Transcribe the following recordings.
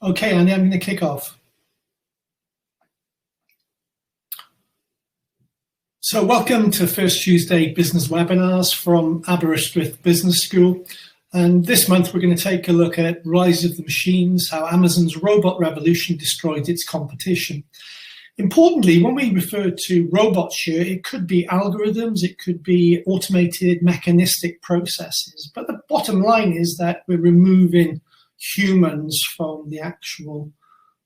Okay, Andy, I'm going to kick off. So welcome to First Tuesday Business Webinars from Aberystwyth Business School. And this month we're going to take a look at Rise of the Machines, how Amazon's robot revolution destroyed its competition. Importantly, when we refer to robots here, it could be algorithms, it could be automated mechanistic processes. But the bottom line is that we're removing humans from the actual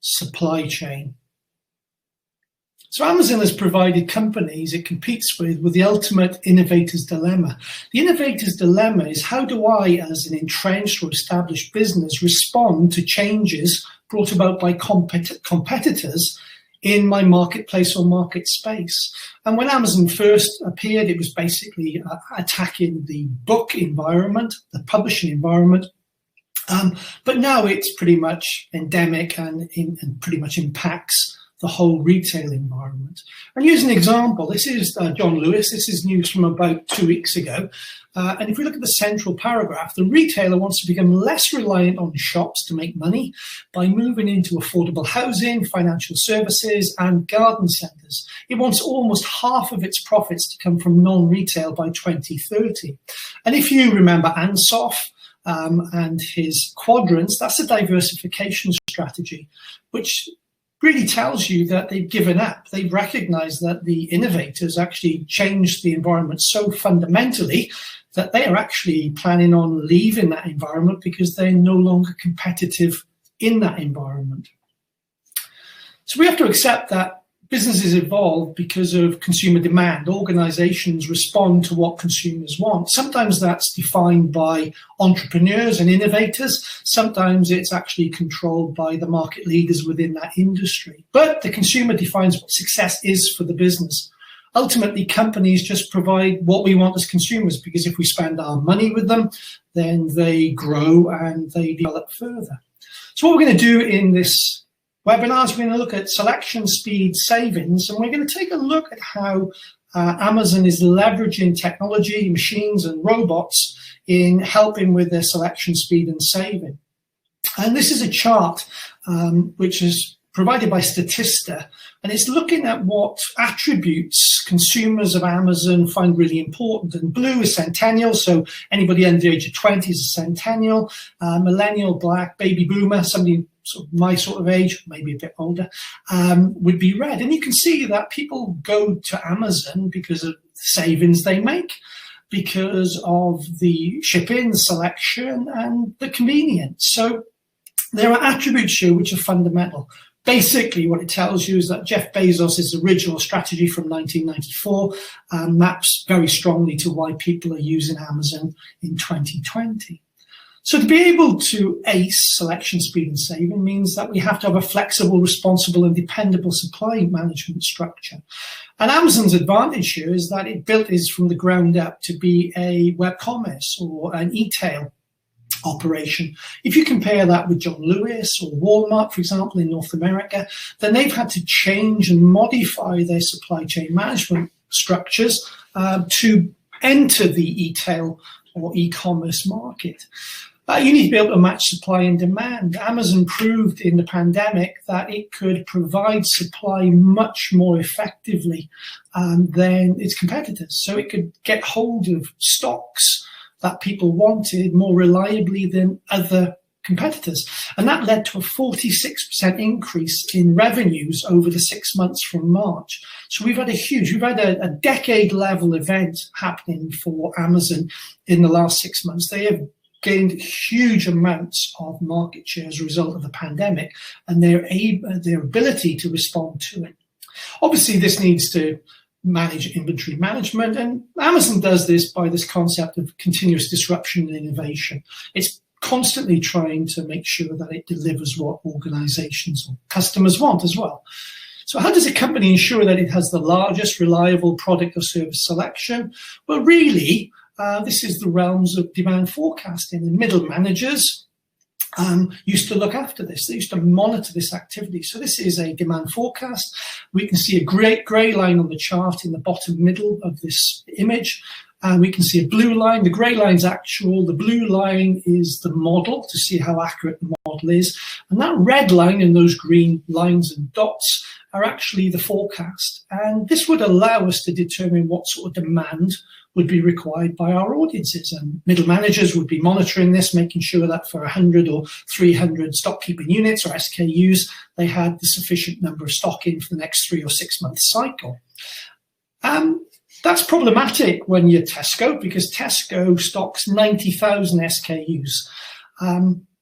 supply chain. So Amazon has provided companies it competes with the ultimate innovator's dilemma. The innovator's dilemma is, how do I, as an entrenched or established business, respond to changes brought about by competitors in my marketplace or market space? And when Amazon first appeared, it was basically attacking the book environment, the publishing environment. But now it's pretty much endemic and pretty much impacts the whole retail environment. And here's an example. This is John Lewis. This is news from about 2 weeks ago. And if we look at the central paragraph, the retailer wants to become less reliant on shops to make money by moving into affordable housing, financial services, and garden centres. It wants almost half of its profits to come from non-retail by 2030. And if you remember Ansoff and his quadrants, that's a diversification strategy, which really tells you that they've given up. They've recognized that the innovators actually changed the environment so fundamentally that they are actually planning on leaving that environment because they're no longer competitive in that environment. So we have to accept that businesses evolve because of consumer demand. Organizations respond to what consumers want. Sometimes that's defined by entrepreneurs and innovators. Sometimes it's actually controlled by the market leaders within that industry. But the consumer defines what success is for the business. Ultimately, companies just provide what we want as consumers, because if we spend our money with them, then they grow and they develop further. So what we're going to do in this webinars, we're going to look at selection, speed, savings, and we're going to take a look at how Amazon is leveraging technology, machines, and robots in helping with their selection, speed, and saving. And this is a chart which is provided by Statista, and it's looking at what attributes consumers of Amazon find really important. And blue is centennial, so anybody under the age of 20 is a centennial. Millennial, black, baby boomer, somebody sort of my sort of age, maybe a bit older, would be red. And you can see that people go to Amazon because of the savings they make, because of the shipping, the selection, and the convenience. So there are attributes here which are fundamental. Basically, what it tells you is that Jeff Bezos' original strategy from 1994 maps very strongly to why people are using Amazon in 2020. So to be able to ace selection, speed, and saving means that we have to have a flexible, responsible, and dependable supply management structure. And Amazon's advantage here is that it built this from the ground up to be a web commerce or an e-tail operation. If you compare that with John Lewis or Walmart, for example, in North America, then they've had to change and modify their supply chain management structures to enter the e-tail or e-commerce market. You need to be able to match supply and demand. Amazon proved in the pandemic that it could provide supply much more effectively than its competitors. So it could get hold of stocks that people wanted more reliably than other competitors. And that led to a 46% increase in revenues over the 6 months from March. So we've had a decade level event happening for Amazon in the last 6 months. They have gained huge amounts of market share as a result of the pandemic and their ability to respond to it. Obviously, this needs to manage inventory management, and Amazon does this by this concept of continuous disruption and innovation. It's constantly trying to make sure that it delivers what organizations or customers want as well. So how does a company ensure that it has the largest reliable product or service selection? Well, really, this is the realms of demand forecasting, and middle managers used to look after this. They used to monitor this activity. So this is a demand forecast. We can see a great grey line on the chart in the bottom middle of this image. And we can see a blue line. The grey line is actual. The blue line is the model to see how accurate the model is. And that red line and those green lines and dots are actually the forecast. And this would allow us to determine what sort of demand would be required by our audiences. And middle managers would be monitoring this, making sure that for 100 or 300 stock keeping units or SKUs, they had the sufficient number of stock in for the next 3 or 6 month cycle. That's problematic when you're Tesco, because Tesco stocks 90,000 SKUs.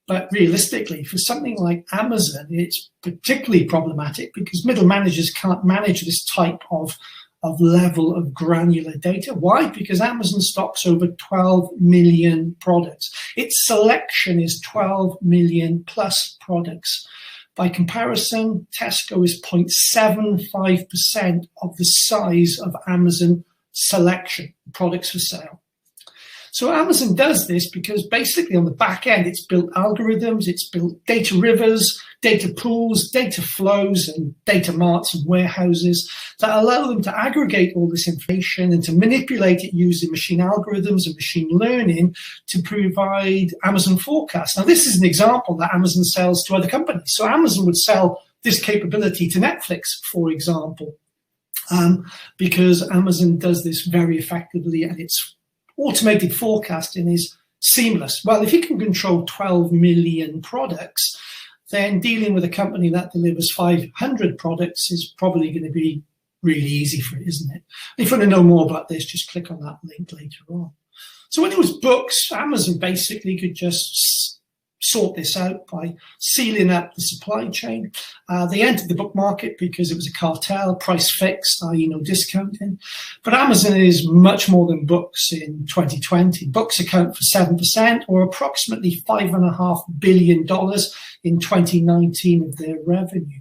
But realistically, for something like Amazon, it's particularly problematic because middle managers can't manage this type of level of granular data. Why? Because Amazon stocks over 12 million products. Its selection is 12 million plus products. By comparison, Tesco is 0.75% of the size of Amazon selection, products for sale. So Amazon does this because basically on the back end, it's built algorithms, it's built data rivers, data pools, data flows, and data marts and warehouses that allow them to aggregate all this information and to manipulate it using machine algorithms and machine learning to provide Amazon forecasts. Now, this is an example that Amazon sells to other companies. So Amazon would sell this capability to Netflix, for example, because Amazon does this very effectively, and its automated forecasting is seamless. Well, if you can control 12 million products, then dealing with a company that delivers 500 products is probably going to be really easy for it, isn't it? If you want to know more about this, just click on that link later on. So when it was books, Amazon basically could just sort this out by sealing up the supply chain. They entered the book market because it was a cartel, price fixed, i.e. no discounting. But Amazon is much more than books in 2020. Books account for 7% or approximately $5.5 billion in 2019 of their revenue.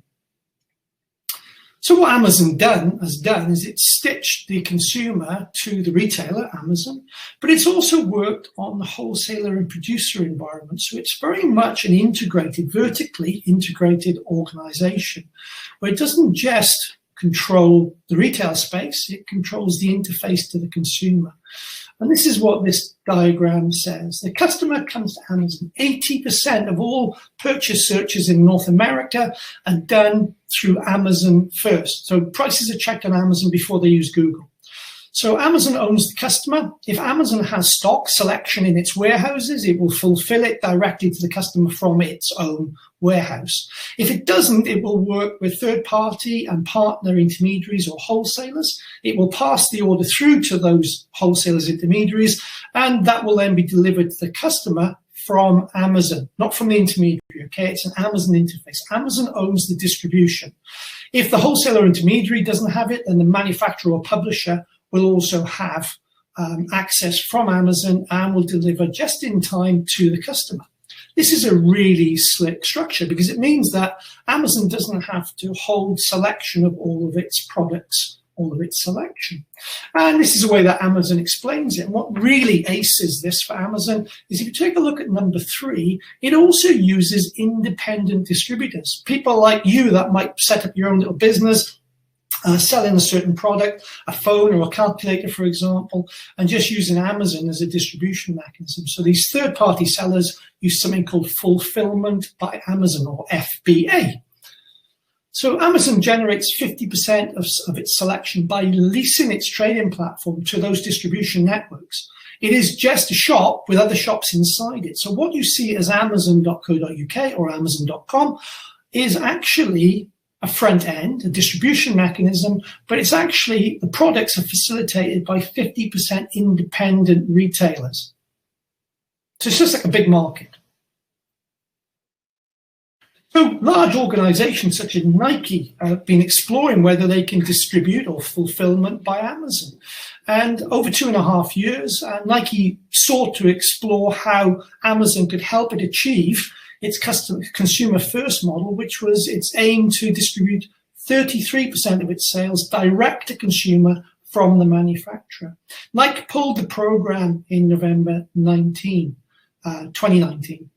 So what Amazon has done is it's stitched the consumer to the retailer, Amazon, but it's also worked on the wholesaler and producer environment. So it's very much an integrated, vertically integrated organization where it doesn't just control the retail space, it controls the interface to the consumer. And this is what this diagram says. The customer comes to Amazon. 80% of all purchase searches in North America are done through Amazon first. So prices are checked on Amazon before they use Google. So Amazon owns the customer. If Amazon has stock selection in its warehouses, it will fulfill it directly to the customer from its own warehouse. If it doesn't, it will work with third-party and partner intermediaries or wholesalers. It will pass the order through to those wholesalers, intermediaries, and that will then be delivered to the customer from Amazon, not from the intermediary, okay? It's an Amazon interface. Amazon owns the distribution. If the wholesaler intermediary doesn't have it, then the manufacturer or publisher will also have access from Amazon and will deliver just in time to the customer. This is a really slick structure because it means that Amazon doesn't have to hold selection of all of its products, all of its selection. And this is the way that Amazon explains it. And what really aces this for Amazon is if you take a look at number 3, it also uses independent distributors, people like you that might set up your own little business, selling a certain product, a phone or a calculator, for example, and just using Amazon as a distribution mechanism. So these third-party sellers use something called Fulfillment by Amazon, or FBA. So Amazon generates 50% of its selection by leasing its trading platform to those distribution networks. It is just a shop with other shops inside it. So what you see as Amazon.co.uk or Amazon.com is actually a front end, a distribution mechanism, but it's actually, the products are facilitated by 50% independent retailers. So it's just like a big market. So large organizations such as Nike have been exploring whether they can distribute or fulfillment by Amazon. And over 2.5 years, Nike sought to explore how Amazon could help it achieve its consumer first model, which was its aim to distribute 33% of its sales direct to consumer from the manufacturer. Nike pulled the program in November 2019.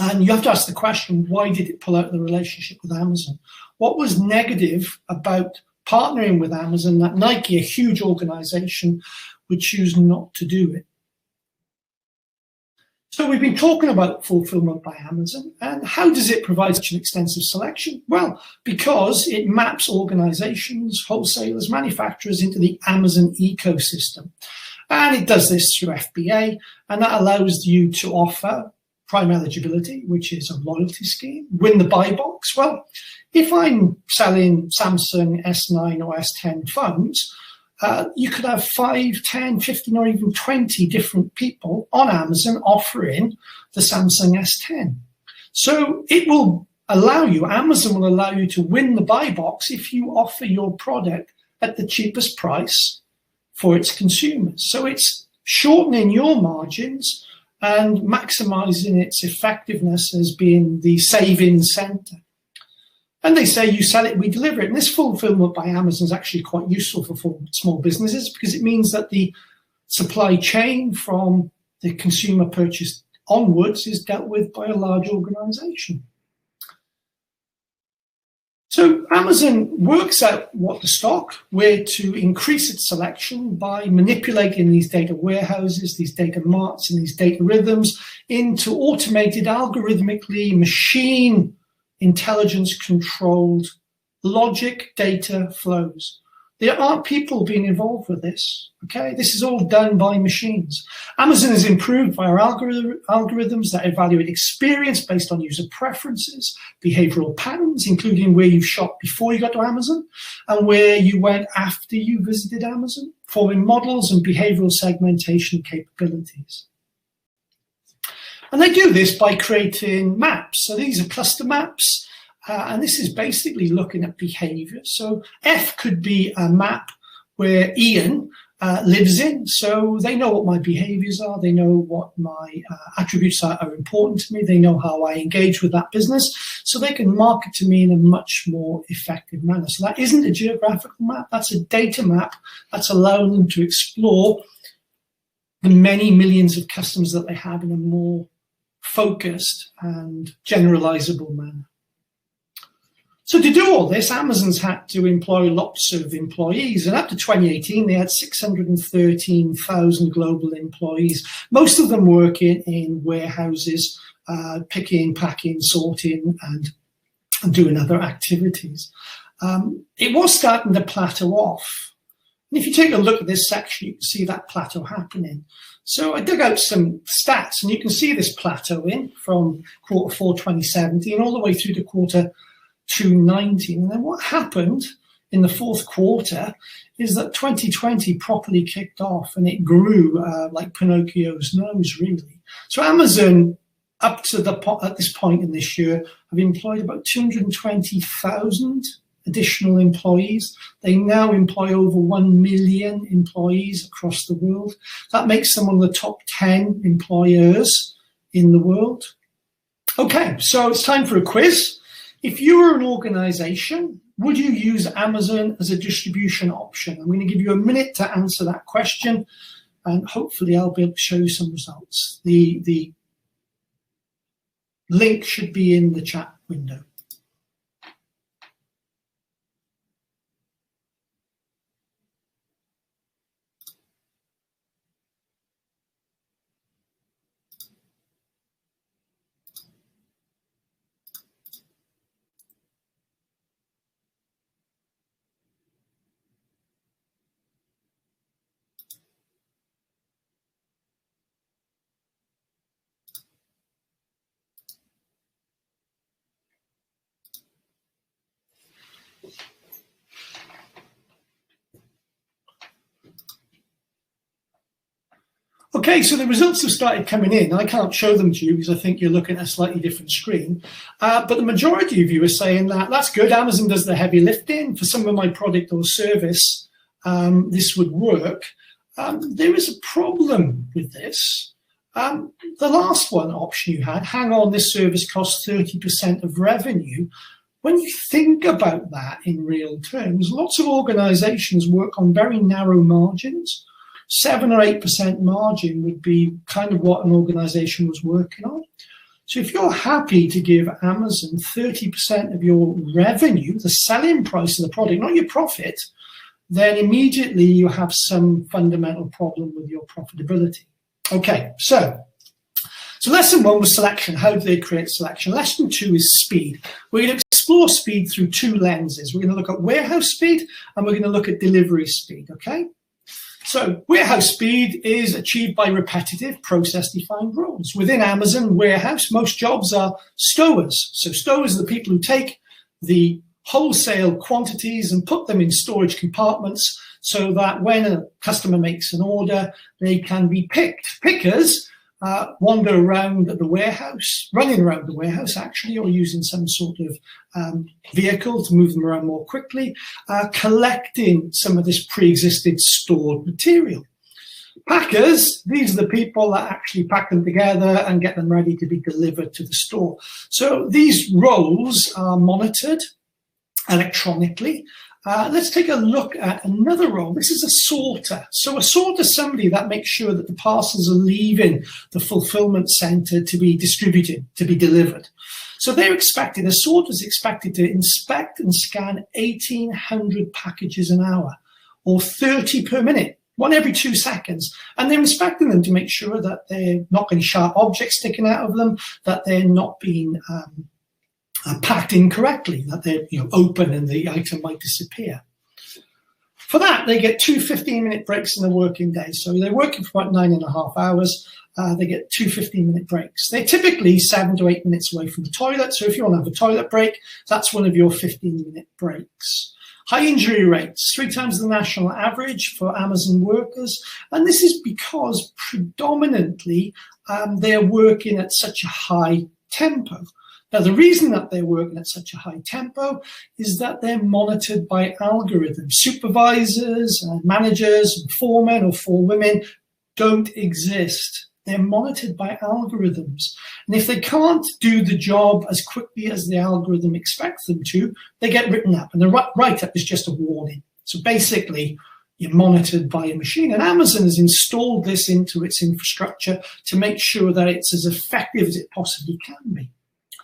And you have to ask the question, why did it pull out the relationship with Amazon? What was negative about partnering with Amazon that Nike, a huge organization, would choose not to do it. So we've been talking about fulfillment by Amazon, and how does it provide such an extensive selection? Well, because it maps organizations, wholesalers, manufacturers into the Amazon ecosystem. And it does this through FBA, and that allows you to offer prime eligibility, which is a loyalty scheme. Win the buy box. Well, if I'm selling Samsung S9 or S10 phones, you could have 5, 10, 15, or even 20 different people on Amazon offering the Samsung S10. So it will allow you, Amazon will allow you to win the buy box if you offer your product at the cheapest price for its consumers. So it's shortening your margins and maximizing its effectiveness as being the saving center. And they say you sell it, we deliver it. And this fulfillment by Amazon is actually quite useful for small businesses, because it means that the supply chain from the consumer purchase onwards is dealt with by a large organization. So Amazon works out what to stock, where to increase its selection by manipulating these data warehouses, these data marts, and these data rhythms into automated, algorithmically machine intelligence controlled logic data flows. There aren't people being involved with this, okay? This is all done by machines. Amazon has improved via algorithms that evaluate experience based on user preferences, behavioral patterns, including where you shopped before you got to Amazon and where you went after you visited Amazon, forming models and behavioral segmentation capabilities. And they do this by creating maps. So these are cluster maps, and this is basically looking at behavior. So F could be a map where Ian lives in. So they know what my behaviors are. They know what my attributes are important to me. They know how I engage with that business. So they can market to me in a much more effective manner. So that isn't a geographical map. That's a data map that's allowing them to explore the many millions of customers that they have in a more focused and generalizable manner. So to do all this, Amazon's had to employ lots of employees, and up to 2018, they had 613,000 global employees, most of them working in warehouses, picking, packing, sorting, and doing other activities. It was starting to plateau off. And if you take a look at this section, you can see that plateau happening. So I dug out some stats, and you can see this plateauing from quarter 4 2017 all the way through to quarter 2 19. And then what happened in the fourth quarter is that 2020 properly kicked off, and it grew like Pinocchio's nose, really. So Amazon, up to at this point in this year, have employed about 220,000 additional employees. They now employ over 1 million employees across the world. That makes them one of the top 10 employers in the world. Okay, so it's time for a quiz. If you were an organization, would you use Amazon as a distribution option? I'm going to give you a minute to answer that question, and hopefully I'll be able to show you some results. The link should be in the chat window. Okay, so the results have started coming in. I can't show them to you because I think you're looking at a slightly different screen. But the majority of you are saying that that's good. Amazon does the heavy lifting. For some of my product or service, this would work. There is a problem with this. The last one option you had, hang on, this service costs 30% of revenue. When you think about that in real terms, lots of organizations work on very narrow margins. 7 or 8% margin would be kind of what an organization was working on. So if you're happy to give Amazon 30% of your revenue, the selling price of the product, not your profit, then immediately you have some fundamental problem with your profitability. Okay, so lesson 1 was selection. How do they create selection? Lesson 2 is speed. We're going to explore speed through 2 lenses. We're going to look at warehouse speed and we're going to look at delivery speed, okay? So warehouse speed is achieved by repetitive process-defined roles. Within Amazon warehouse, most jobs are stowers. So stowers are the people who take the wholesale quantities and put them in storage compartments so that when a customer makes an order, they can be picked. Pickers wander around the warehouse, running around the warehouse actually, or using some sort of vehicle to move them around more quickly, collecting some of this pre-existing stored material. Packers, these are the people that actually pack them together and get them ready to be delivered to the store. So these roles are monitored electronically. Let's take a look at another role. This is a sorter. So a sorter is somebody that makes sure that the parcels are leaving the fulfillment center to be distributed, to be delivered. So they're expected, a sorter is expected to inspect and scan 1,800 packages an hour, or 30 per minute, 1 every 2 seconds. And they're inspecting them to make sure that they're not any sharp objects sticking out of them, that they're not being packed incorrectly, that they're open and the item might disappear. For that, they get 2 15-minute breaks in a working day. So they're working for about 9.5 hours. They get 2 15-minute breaks. They're typically 7 to 8 minutes away from the toilet. So if you want to have a toilet break, that's one of your 15-minute breaks. High injury rates, 3 times the national average for Amazon workers. And this is because predominantly they're working at such a high tempo. Now, the reason that they're working at such a high tempo is that they're monitored by algorithms. Supervisors, managers, foremen or forewomen don't exist. They're monitored by algorithms. And if they can't do the job as quickly as the algorithm expects them to, they get written up. And the write-up is just a warning. So basically, you're monitored by a machine. And Amazon has installed this into its infrastructure to make sure that it's as effective as it possibly can be.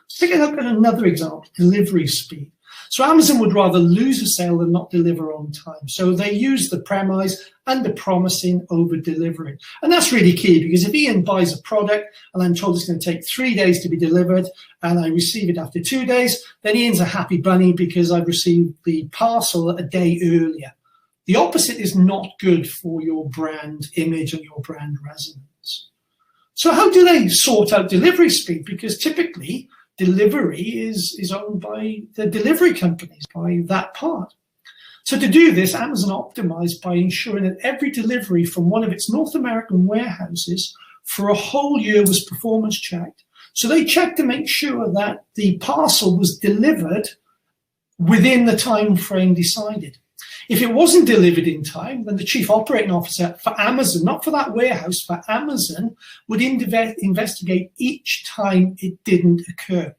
Let's take a look at another example, delivery speed. So Amazon would rather lose a sale than not deliver on time. So they use the premise under promising, over delivering. And that's really key, because if Ian buys a product and I'm told it's going to take 3 days to be delivered and I receive it after 2 days, then Ian's a happy bunny because I've received the parcel a day earlier. The opposite is not good for your brand image and your brand resonance. So how do they sort out delivery speed? Because typically, delivery is owned by the delivery companies, by that part. So to do this, Amazon optimized by ensuring that every delivery from one of its North American warehouses for a whole year was performance checked. So they checked to make sure that the parcel was delivered within the time frame decided. If it wasn't delivered in time, then the chief operating officer for Amazon, not for that warehouse, for Amazon, would investigate each time it didn't occur.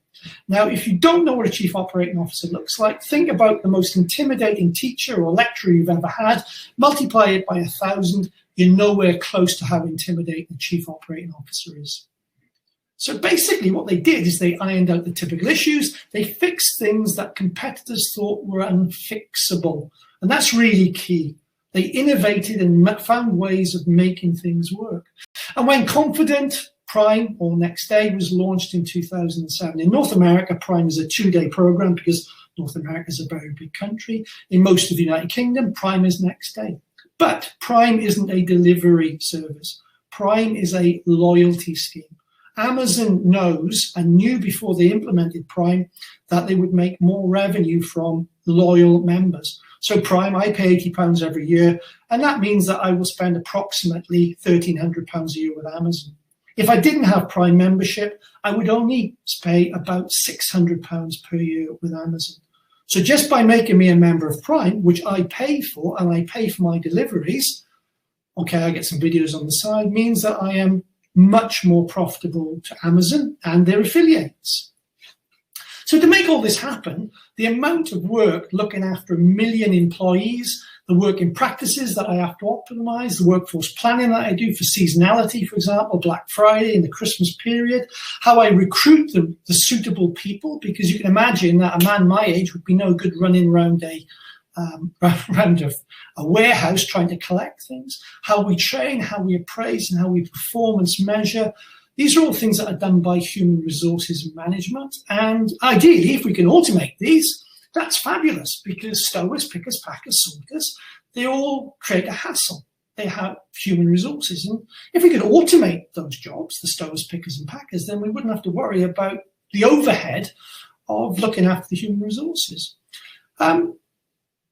Now, if you don't know what a chief operating officer looks like, think about the most intimidating teacher or lecturer you've ever had, multiply it by 1,000, you're nowhere close to how intimidating a chief operating officer is. So basically what they did is they ironed out the typical issues. They fixed things that competitors thought were unfixable. And that's really key. They innovated and found ways of making things work. And when confident, Prime, or Next Day, was launched in 2007. In North America, Prime is a 2-day program because North America is a very big country. In most of the United Kingdom, Prime is Next Day. But Prime isn't a delivery service. Prime is a loyalty scheme. Amazon knows and knew before they implemented Prime that they would make more revenue from loyal members. So Prime, I pay £80 every year, and that means that I will spend approximately £1,300 a year with Amazon. If I didn't have Prime membership, I would only pay about £600 per year with Amazon. So just by making me a member of Prime, which I pay for, and I pay for my deliveries, okay, I get some videos on the side, means that I am much more profitable to Amazon and their affiliates. So to make all this happen, the amount of work looking after 1 million employees, the working practices that I have to optimize, the workforce planning that I do for seasonality, for example, Black Friday and the Christmas period, how I recruit the suitable people, because you can imagine that a man my age would be no good running around a around a warehouse trying to collect things, how we train, how we appraise, and how we performance measure. These are all things that are done by human resources management. And ideally, if we can automate these, that's fabulous, because stowers, pickers, packers, sorters, they all create a hassle. They have human resources. And if we could automate those jobs, the stowers, pickers, and packers, then we wouldn't have to worry about the overhead of looking after the human resources.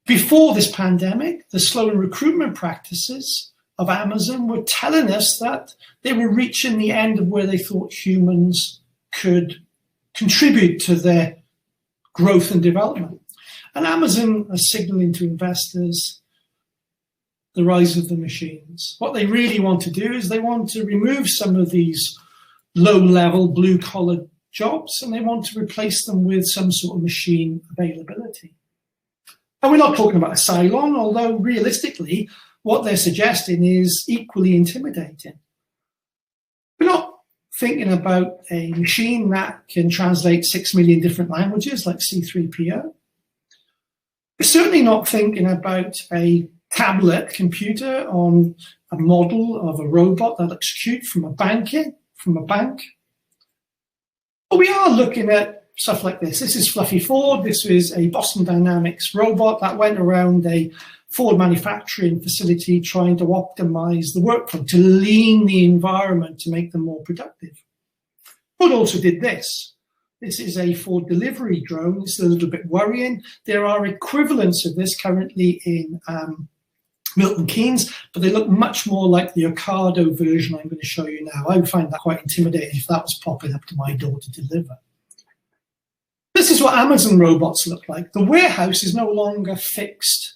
Before this pandemic, the slow recruitment practices of Amazon were telling us that they were reaching the end of where they thought humans could contribute to their growth and development. And Amazon are signaling to investors the rise of the machines. What they really want to do is they want to remove some of these low-level, blue-collar jobs, and they want to replace them with some sort of machine availability. And we're not talking about a Cylon, although realistically, what they're suggesting is equally intimidating. We're not thinking about a machine that can translate 6 million different languages like C3PO. We're certainly not thinking about a tablet computer on a model of a robot that'll execute from a bank. But we are looking at stuff like this. This is Fluffy Ford. This is a Boston Dynamics robot that went around a Ford manufacturing facility trying to optimize the workflow, to lean the environment to make them more productive. Ford also did this. This is a Ford delivery drone. It's a little bit worrying. There are equivalents of this currently in Milton Keynes, but they look much more like the Ocado version I'm going to show you now. I would find that quite intimidating if that was popping up to my door to deliver. This is what Amazon robots look like. The warehouse is no longer fixed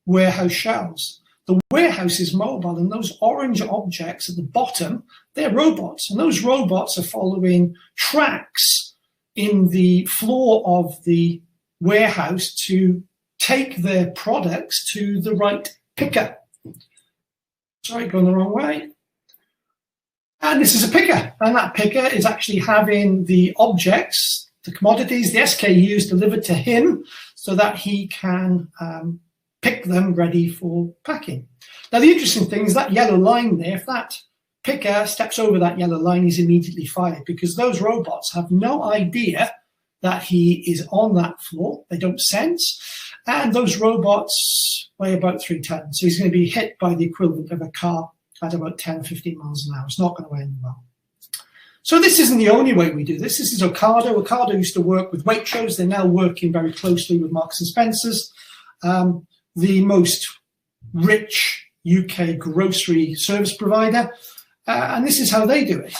warehouse shelves. The warehouse is mobile, and those orange objects at the bottom, they're robots. And those robots are following tracks in the floor of the warehouse to take their products to the right picker. Sorry, going the wrong way. And this is a picker, and that picker is actually having the objects, the commodities, the SKUs delivered to him so that he can pick them ready for packing. Now, the interesting thing is that yellow line there, if that picker steps over that yellow line, he's immediately fired, because those robots have no idea that he is on that floor. They don't sense. And those robots weigh about 3 tons. So he's going to be hit by the equivalent of a car at about 10, 15 miles an hour. It's not going to end well. So this isn't the only way we do this. This is Ocado. Ocado used to work with Waitrose. They're now working very closely with Marks and Spencer's, the most rich UK grocery service provider. And this is how they do it.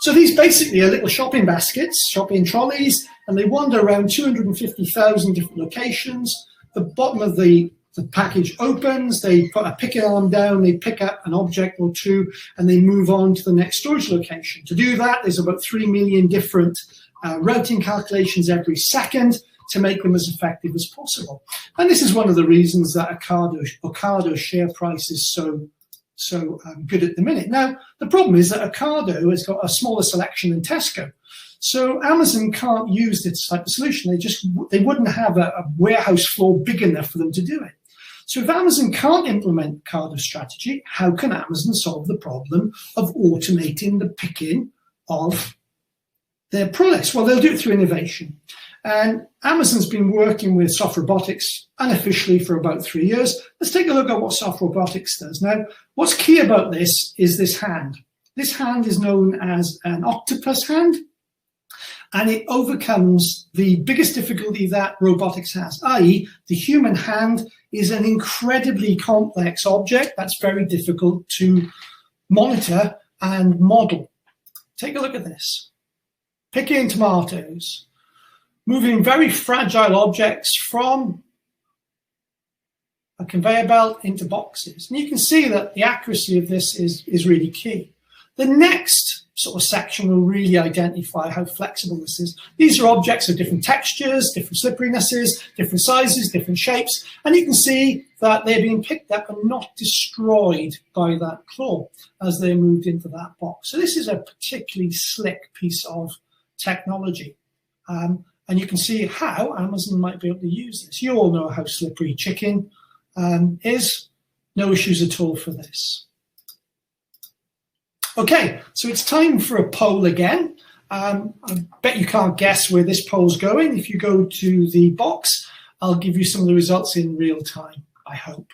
So these basically are little shopping baskets, shopping trolleys, and they wander around 250,000 different locations. The bottom of the package opens, they put a picking arm down, they pick up an object or two, and they move on to the next storage location. To do that, there's about 3 million different routing calculations every second to make them as effective as possible. And this is one of the reasons that Ocado's share price is so good at the minute. Now, the problem is that Ocado has got a smaller selection than Tesco. So Amazon can't use this type of solution. They wouldn't have a warehouse floor big enough for them to do it. So if Amazon can't implement Ocado's strategy, how can Amazon solve the problem of automating the picking of their products? Well, they'll do it through innovation. And Amazon's been working with soft robotics unofficially for about 3 years. Let's take a look at what soft robotics does. Now, what's key about this is this hand. This hand is known as an octopus hand, and it overcomes the biggest difficulty that robotics has, i.e. the human hand is an incredibly complex object that's very difficult to monitor and model. Take a look at this. Picking tomatoes, moving very fragile objects from a conveyor belt into boxes. And you can see that the accuracy of this is really key. The next sort of section will really identify how flexible this is. These are objects of different textures, different slipperinesses, different sizes, different shapes, and you can see that they're being picked up and not destroyed by that claw as they're moved into that box. So this is a particularly slick piece of technology. And you can see how Amazon might be able to use this. You all know how slippery chicken is. No issues at all for this. Okay, so it's time for a poll again. I bet you can't guess where this poll's going. If you go to the box, I'll give you some of the results in real time, I hope.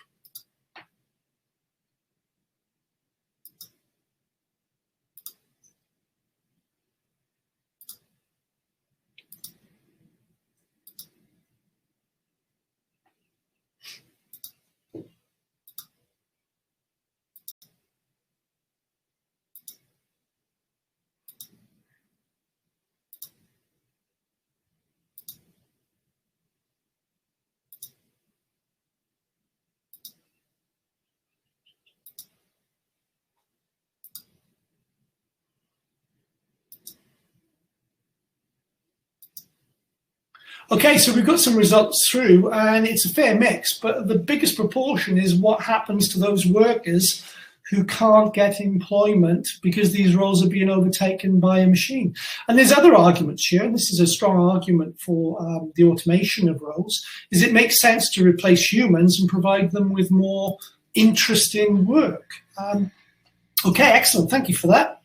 Okay, so we've got some results through, and it's a fair mix, but the biggest proportion is what happens to those workers who can't get employment because these roles are being overtaken by a machine. And there's other arguments here, and this is a strong argument for the automation of roles, is it makes sense to replace humans and provide them with more interesting work. Okay, excellent, thank you for that.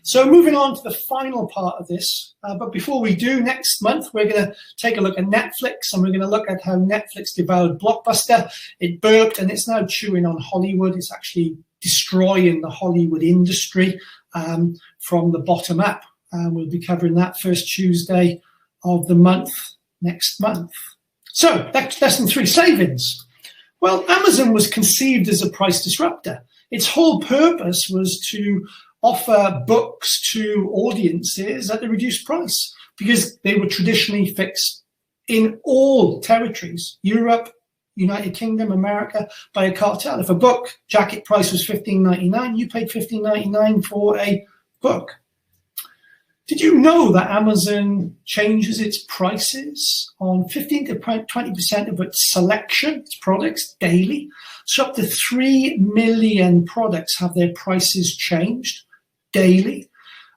So moving on to the final part of this, but before we do, next month we're going to take a look at Netflix, and we're going to look at how Netflix devoured Blockbuster. It burped and it's now chewing on Hollywood. It's actually destroying the Hollywood industry from the bottom up. We'll be covering that first Tuesday of the month next month. So that's lesson 3, savings. Well, Amazon was conceived as a price disruptor. Its whole purpose was to offer books to audiences at a reduced price because they were traditionally fixed in all territories, Europe, United Kingdom, America, by a cartel. If a book jacket price was $15.99, you paid $15.99 for a book. Did you know that Amazon changes its prices on 15 to 20% of its selection, its products, daily? So up to 3 million products have their prices changed daily.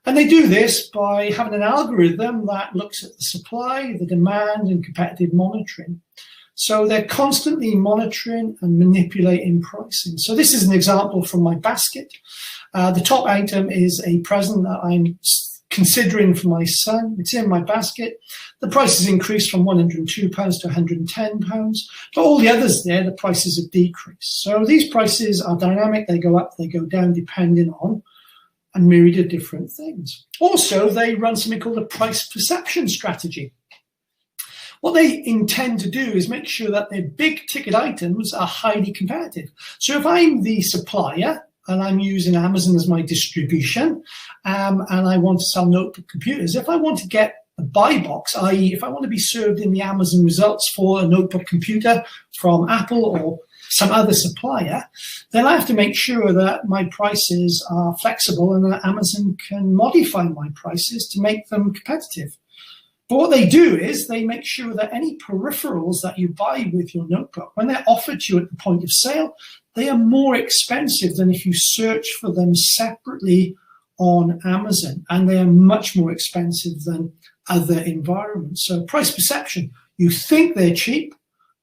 And they do this by having an algorithm that looks at the supply, the demand, and competitive monitoring. So they're constantly monitoring and manipulating pricing. So this is an example from my basket. The top item is a present that I'm considering for my son. It's in my basket. The price has increased from £102 to £110, but all the others there, the prices have decreased. So these prices are dynamic. They go up, they go down, depending on a myriad of different things. Also, they run something called a price perception strategy. What they intend to do is make sure that their big ticket items are highly competitive. So if I'm the supplier and I'm using Amazon as my distribution, and I want to sell notebook computers, if I want to get a buy box, i.e. if I want to be served in the Amazon results for a notebook computer from Apple or some other supplier, then I have to make sure that my prices are flexible and that Amazon can modify my prices to make them competitive. But what they do is they make sure that any peripherals that you buy with your notebook, when they're offered to you at the point of sale, they are more expensive than if you search for them separately on Amazon, and they are much more expensive than other environments. So price perception, you think they're cheap,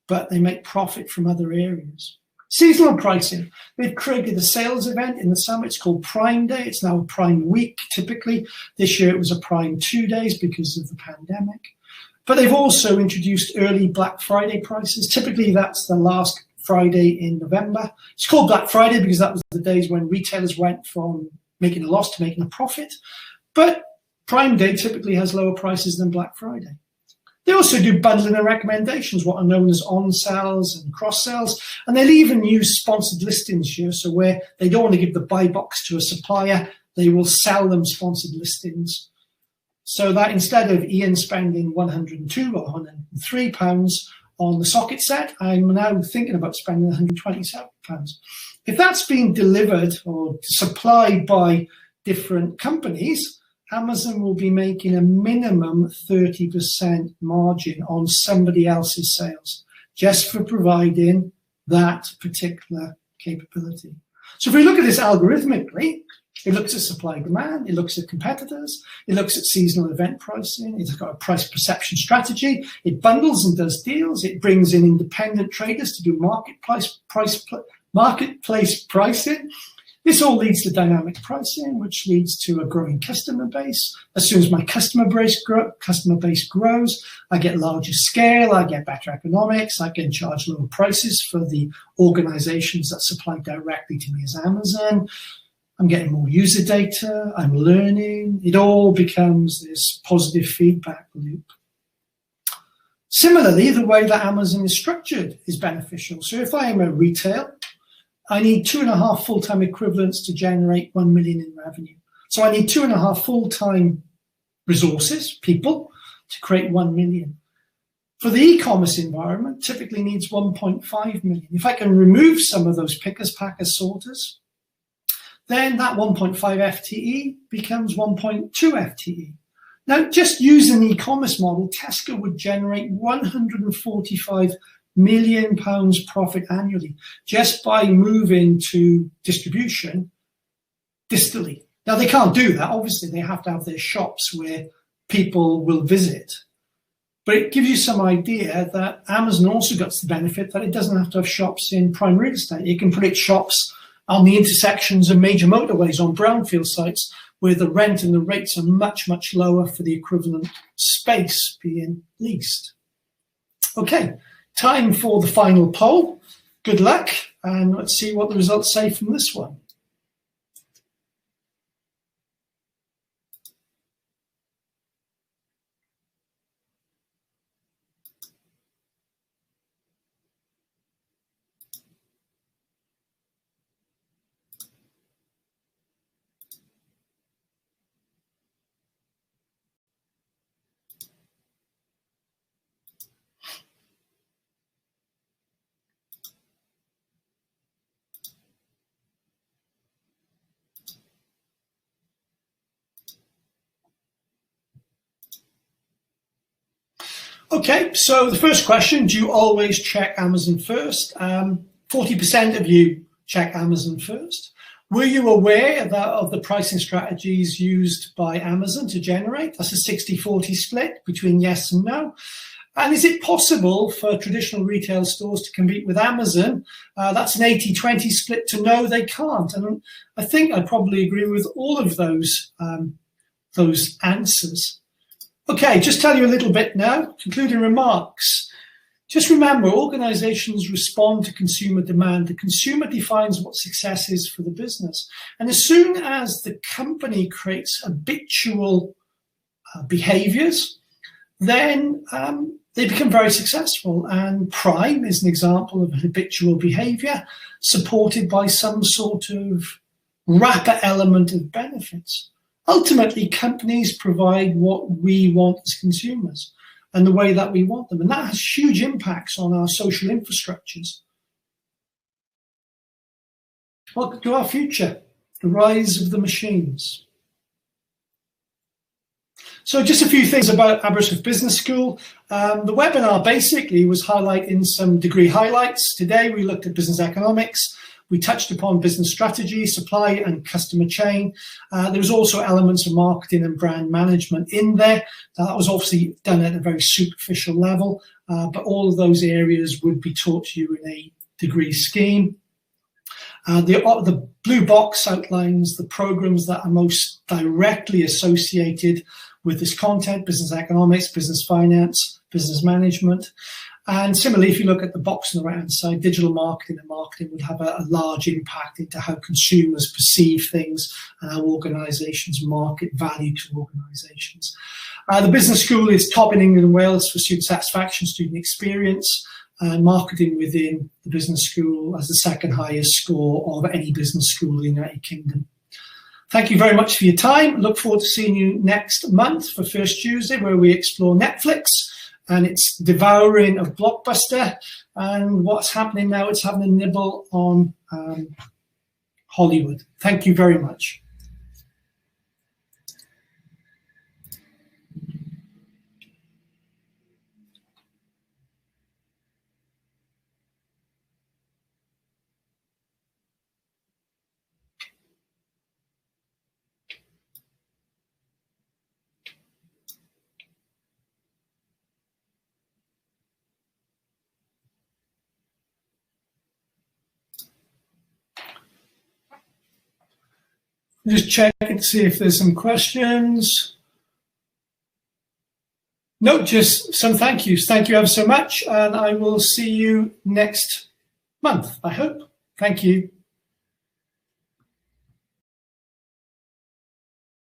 but they make profit from other areas. Seasonal pricing. They've created a sales event in the summer. It's called Prime Day. It's now a Prime Week, typically. This year it was a Prime 2 days because of the pandemic. But they've also introduced early Black Friday prices. Typically that's the last Friday in November. It's called Black Friday because that was the days when retailers went from making a loss to making a profit. But Prime Day typically has lower prices than Black Friday. They also do bundling and recommendations, what are known as on-sells and cross-sells, and they'll even use sponsored listings here, so where they don't want to give the buy box to a supplier, they will sell them sponsored listings. So that instead of Ian spending £102 or £103 on the socket set, I'm now thinking about spending £127. If that's being delivered or supplied by different companies, Amazon will be making a minimum 30% margin on somebody else's sales, just for providing that particular capability. So if we look at this algorithmically, it looks at supply demand, it looks at competitors, it looks at seasonal event pricing, it's got a price perception strategy, it bundles and does deals, it brings in independent traders to do marketplace pricing. This all leads to dynamic pricing, which leads to a growing customer base. As soon as my customer base grows, I get larger scale, I get better economics, I can charge lower prices for the organizations that supply directly to me as Amazon. I'm getting more user data, I'm learning. It all becomes this positive feedback loop. Similarly, the way that Amazon is structured is beneficial. So if I am a retail, I need 2.5 full-time equivalents to generate 1 million in revenue. So I need 2.5 full-time resources, people, to create 1 million. For the e-commerce environment, typically needs 1.5 million. If I can remove some of those pickers, packers, sorters, then that 1.5 FTE becomes 1.2 FTE. Now, just using the e-commerce model, Tesco would generate £145 million profit annually just by moving to distribution distally. Now, they can't do that. Obviously, they have to have their shops where people will visit. But it gives you some idea that Amazon also gets the benefit that it doesn't have to have shops in prime real estate. It can put its shops on the intersections of major motorways on brownfield sites where the rent and the rates are much, much lower for the equivalent space being leased. Okay, time for the final poll. Good luck, and let's see what the results say from this one. Okay, so the first question, do you always check Amazon first? 40% of you check Amazon first. Were you aware of the pricing strategies used by Amazon to generate? That's a 60-40 split between yes and no. And is it possible for traditional retail stores to compete with Amazon? That's an 80-20 split to no, they can't. And I think I probably agree with all of those answers. Okay, just tell you a little bit now. Concluding remarks. Just remember, organizations respond to consumer demand. The consumer defines what success is for the business. And as soon as the company creates habitual behaviors, then they become very successful. And Prime is an example of a habitual behavior supported by some sort of wrapper element of benefits. Ultimately, companies provide what we want as consumers and the way that we want them. And that has huge impacts on our social infrastructures. Welcome to our future, the rise of the machines. So just a few things about Aberystwyth Business School. The webinar basically was highlighting some degree highlights. Today we looked at business economics. We touched upon business strategy, supply and customer chain. There was also elements of marketing and brand management in there. That was obviously done at a very superficial level, but all of those areas would be taught to you in a degree scheme. The blue box outlines the programs that are most directly associated with this content: business economics, business finance, business management. And similarly, if you look at the box on the right-hand side, digital marketing and marketing would have a large impact into how consumers perceive things and how organisations market value to organisations. The business school is top in England and Wales for student satisfaction, student experience, and marketing within the business school as the second highest score of any business school in the United Kingdom. Thank you very much for your time. Look forward to seeing you next month for First Tuesday, where we explore Netflix and its devouring of Blockbuster, and what's happening now, it's having a nibble on Hollywood. Thank you very much. Just check and see if there's some questions. No, just some thank yous. Thank you ever so much, and I will see you next month, I hope. Thank you.